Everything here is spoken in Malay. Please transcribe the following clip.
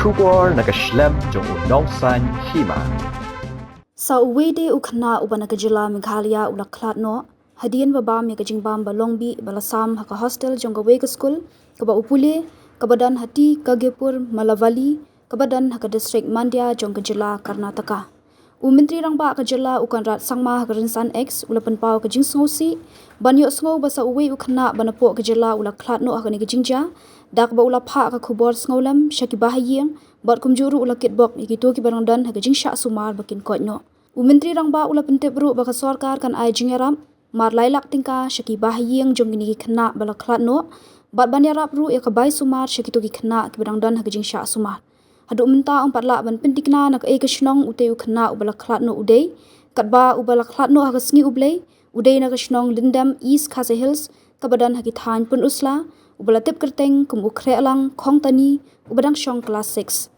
Shubor nakaslem jong unongsan Hima. Sa Uwei de Khynnah ubana ka Jylla Meghalaya ula Khlad no hadian baba me ka Jingbam balongbi balasam haka hostel jong ka Uwei school ka ba upule ka badan hati ka Gepur Malavali ka badan haka district Mandya jong ka Jylla Karnataka. Menteri rang ba ka Jylla ukan rat sangma ka rinsan X ula penpau ka jingsngosi banyo sngo basa Uwei Khynnah banapo ka Jylla ula Khlad no haka ni ka jingja dak ba ula pha ka khubor sngolam shaki bahayeng bat kumjuru ula kitbok ikito ki barangdan haka jingsha sumar bakin koitno. Menteri rang ba ula pentebru baka sarkar kan ai jingeram mar lailak tingka shaki bahayeng jong ni Khynnah bala Khlad no bat banyarap ru ya ka bai sumar shaki to ki Khynnah ki barangdan haka jingsha sumar. Hadu menta ang patla ban pentikna nak e kashnong ute Khynnah ubala Khlad no udei katba ubala Khlad no haka sngi ublei udei na kashnong lindam east khase hills kabadan haki than pun usla ubala tip kerteng kum ukhre alang khong tani ubadang shong class 6